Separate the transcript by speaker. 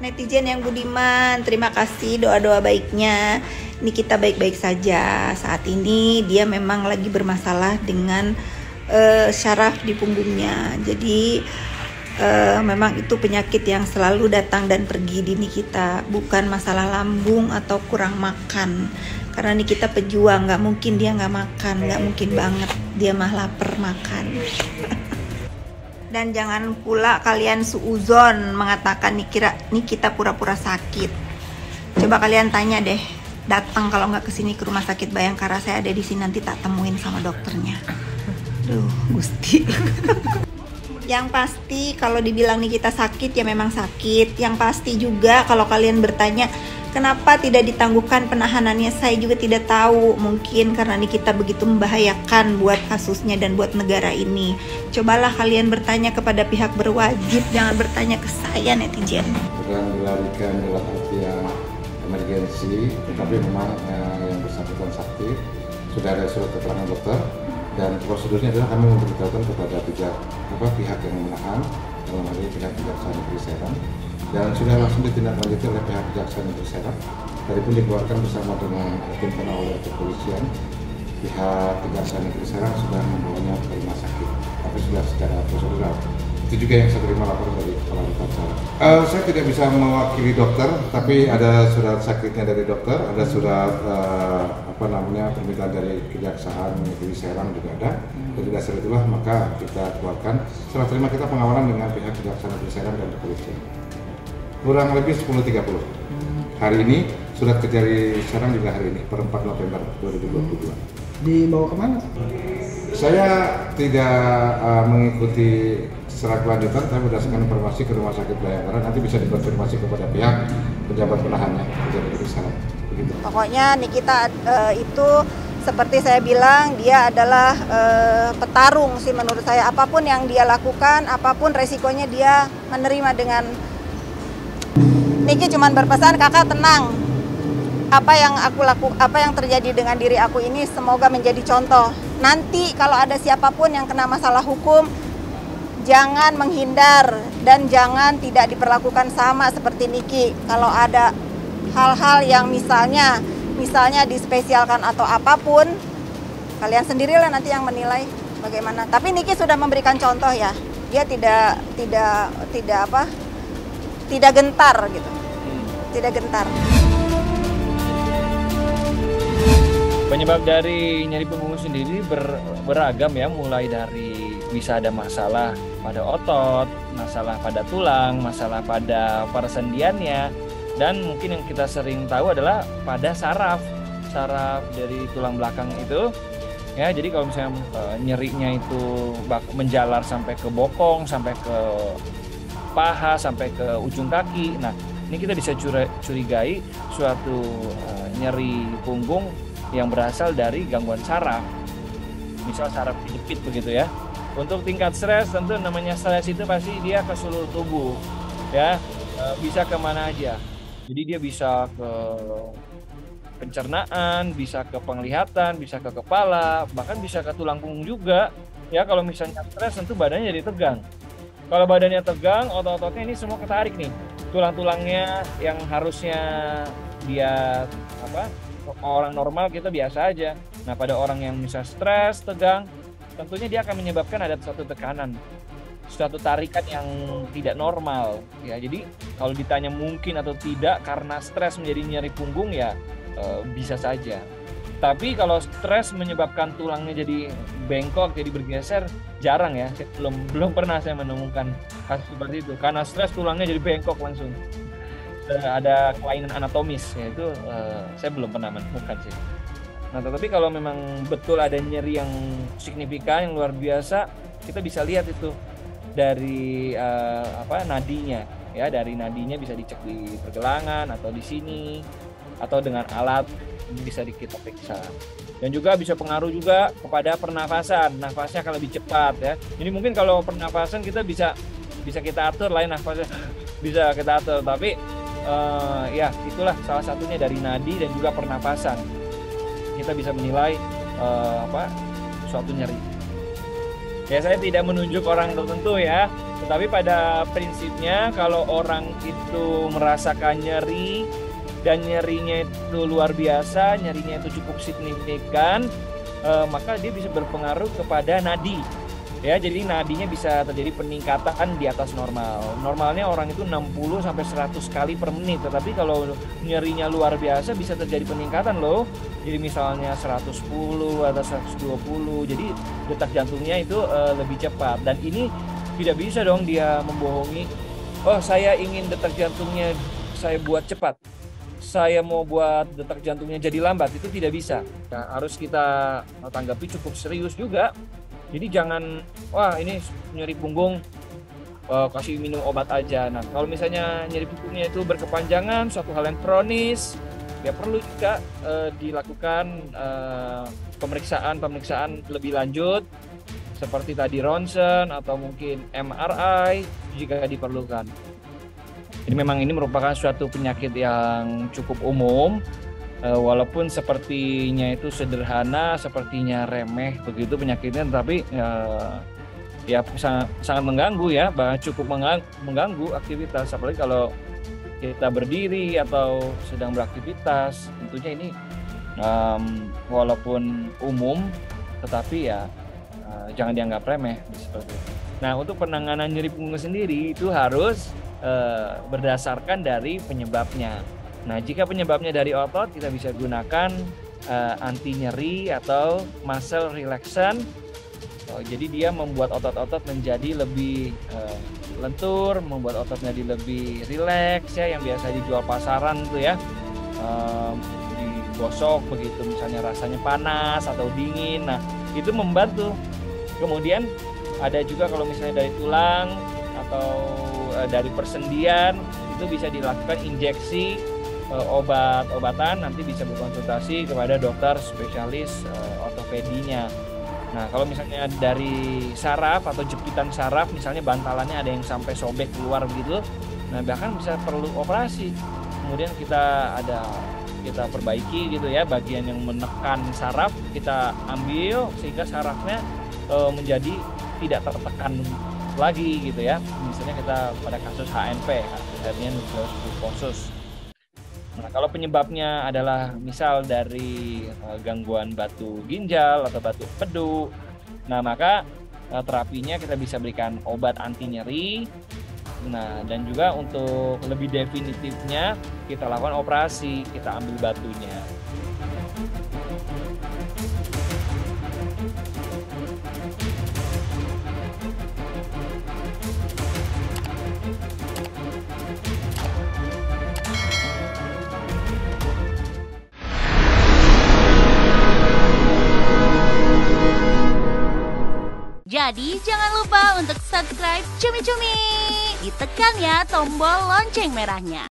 Speaker 1: Netizen yang budiman, terima kasih doa-doa baiknya. Ini kita baik-baik saja. Saat ini dia memang lagi bermasalah dengan syaraf di punggungnya. Jadi memang itu penyakit yang selalu datang dan pergi di Nikita, bukan masalah lambung atau kurang makan. Karena Nikita pejuang, nggak mungkin dia nggak makan, nggak mungkin banget dia mah lapar makan. Dan jangan pula kalian suuzon mengatakan Nikita pura-pura sakit. Coba kalian tanya deh, datang kalau nggak kesini ke rumah sakit Bayangkara, saya ada di sini, nanti tak temuin sama dokternya. Duh, Gusti. Yang pasti kalau dibilang Nikita sakit ya memang sakit. Yang pasti juga kalau kalian bertanya kenapa tidak ditangguhkan penahanannya, saya juga tidak tahu. Mungkin karena Nikita begitu membahayakan buat kasusnya dan buat negara ini. Cobalah kalian bertanya kepada pihak berwajib, jangan bertanya ke saya netizen.
Speaker 2: Bukan dilarikan dalam arti yang emergensi, tetapi memang yang bersangkutan sakit. Sudah ada surat keterangan dokter dan prosedurnya adalah kami memberitahukan kepada pihak yang menahan, dalam hal ini pihak Kejaksaan Negeri Serang, dan sudah langsung ditindaklanjuti oleh pihak Kejaksaan Negeri Serang. Tadi pun dikeluarkan bersama dengan tim pengawal kepolisian. Pihak Kejaksaan Negeri Serang sudah membawanya ke rumah sakit, tapi sudah secara prosedural. Itu juga yang saya terima laporan dari kepala upacara. Saya tidak bisa mewakili dokter, tapi ada surat sakitnya dari dokter, ada surat permintaan dari Kejaksaan Negeri Serang juga ada. Dari dasar itulah maka kita keluarkan. Setelah terima kita pengawalan dengan pihak Kejaksaan Negeri Serang dan kepolisian. Kurang lebih 10.30. Hari ini surat Kejari Serang juga hari ini, per 4 November 2022.
Speaker 3: Dibawa kemana?
Speaker 2: Saya tidak mengikuti secara kelanjutan, tapi berdasarkan informasi ke Rumah Sakit Bayangkara, nanti bisa dikonfirmasi kepada pihak pejabat penahannya, pejabat di sana. Begitu.
Speaker 1: Pokoknya Nikita itu seperti saya bilang, dia adalah petarung sih menurut saya. Apapun yang dia lakukan, apapun resikonya dia menerima dengan. Niki cuman berpesan, kakak tenang. Apa yang terjadi dengan diri aku ini semoga menjadi contoh. Nanti kalau ada siapapun yang kena masalah hukum, jangan menghindar dan jangan tidak diperlakukan sama seperti Niki. Kalau ada hal-hal yang misalnya dispesialkan atau apapun, kalian sendirilah nanti yang menilai bagaimana. Tapi Niki sudah memberikan contoh ya. Dia tidak gentar gitu. Tidak gentar.
Speaker 4: Penyebab dari nyeri punggung sendiri beragam ya, mulai dari bisa ada masalah pada otot, masalah pada tulang, masalah pada persendiannya, dan mungkin yang kita sering tahu adalah pada saraf dari tulang belakang itu ya. Jadi kalau misalnya nyerinya itu menjalar sampai ke bokong, sampai ke paha, sampai ke ujung kaki, nah ini kita bisa curigai suatu nyeri punggung yang berasal dari gangguan saraf, misal saraf kejepit begitu ya. Untuk tingkat stres, tentu namanya stres itu pasti dia ke seluruh tubuh ya, bisa kemana aja. Jadi dia bisa ke pencernaan, bisa ke penglihatan, bisa ke kepala, bahkan bisa ke tulang punggung juga ya. Kalau misalnya stres tentu badannya jadi tegang. Kalau badannya tegang, otot-ototnya ini semua ketarik nih, tulang-tulangnya yang harusnya dia orang normal kita biasa aja. Nah pada orang yang bisa stres, tegang, tentunya dia akan menyebabkan ada suatu tekanan, suatu tarikan yang tidak normal ya. Jadi kalau ditanya mungkin atau tidak karena stres menjadi nyeri punggung ya bisa saja. Tapi kalau stres menyebabkan tulangnya jadi bengkok, jadi bergeser, jarang ya. Belum pernah saya menemukan kasus seperti itu. Karena stres tulangnya jadi bengkok langsung. Ada kelainan anatomis, yaitu saya belum pernah menemukan sih. Nah, tetapi kalau memang betul ada nyeri yang signifikan, yang luar biasa, kita bisa lihat itu dari nadinya, ya. Dari nadinya bisa dicek di pergelangan atau di sini, atau dengan alat bisa kita periksa. Dan juga bisa pengaruh juga kepada pernafasan, nafasnya akan lebih cepat ya. Jadi mungkin kalau pernafasan kita bisa kita atur lain nafasnya bisa kita atur, tapi ya itulah salah satunya dari nadi dan juga pernafasan kita bisa menilai suatu nyeri. Ya saya tidak menunjuk orang tertentu ya, Tetapi pada prinsipnya kalau orang itu merasakan nyeri dan nyerinya itu luar biasa, nyerinya itu cukup signifikan, maka dia bisa berpengaruh kepada nadi. Ya, jadi nadinya bisa terjadi peningkatan di atas normal. Normalnya orang itu 60 sampai 100 kali per menit, tetapi kalau nyerinya luar biasa bisa terjadi peningkatan loh. Jadi misalnya 110 atau 120. Jadi detak jantungnya itu lebih cepat, dan ini tidak bisa dong dia membohongi. Oh, saya ingin detak jantungnya saya buat cepat, saya mau buat detak jantungnya jadi lambat. Itu tidak bisa. Nah, harus kita tanggapi cukup serius juga. Jadi jangan, wah ini nyeri punggung, kasih minum obat aja. Nah, kalau misalnya nyeri punggungnya itu berkepanjangan, suatu hal yang kronis, ya perlu juga dilakukan pemeriksaan lebih lanjut, seperti tadi ronsen atau mungkin MRI jika diperlukan. Jadi memang ini merupakan suatu penyakit yang cukup umum. Walaupun sepertinya itu sederhana, sepertinya remeh begitu penyakitnya, tapi ya sangat mengganggu ya, bahkan cukup mengganggu aktivitas, apalagi kalau kita berdiri atau sedang beraktivitas. Tentunya ini walaupun umum, tetapi ya jangan dianggap remeh seperti itu. Nah, untuk penanganan nyeri punggung sendiri itu harus berdasarkan dari penyebabnya. Nah, jika penyebabnya dari otot, kita bisa gunakan anti nyeri atau muscle relaxant. Jadi dia membuat otot-otot menjadi lebih lentur, membuat otot menjadi lebih rileks ya, yang biasa dijual pasaran tuh ya, digosok begitu, misalnya rasanya panas atau dingin. Nah, itu membantu. Kemudian ada juga kalau misalnya dari tulang atau dari persendian, itu bisa dilakukan injeksi obat-obatan. Nanti bisa berkonsultasi kepada dokter spesialis ortopedinya. Nah, kalau misalnya dari saraf atau jepitan saraf, misalnya bantalannya ada yang sampai sobek keluar begitu, nah bahkan bisa perlu operasi. Kemudian kita perbaiki gitu ya, bagian yang menekan saraf kita ambil sehingga sarafnya menjadi tidak tertekan lagi gitu ya. Misalnya kita pada kasus HNP, hernia nukleus pulposus. Nah, kalau penyebabnya adalah misal dari gangguan batu ginjal atau batu empedu, nah maka terapinya kita bisa berikan obat anti nyeri. Nah, dan juga untuk lebih definitifnya kita lakukan operasi, kita ambil batunya.
Speaker 3: Jadi jangan lupa untuk subscribe Cumi Cumi. Ditekan ya tombol lonceng merahnya.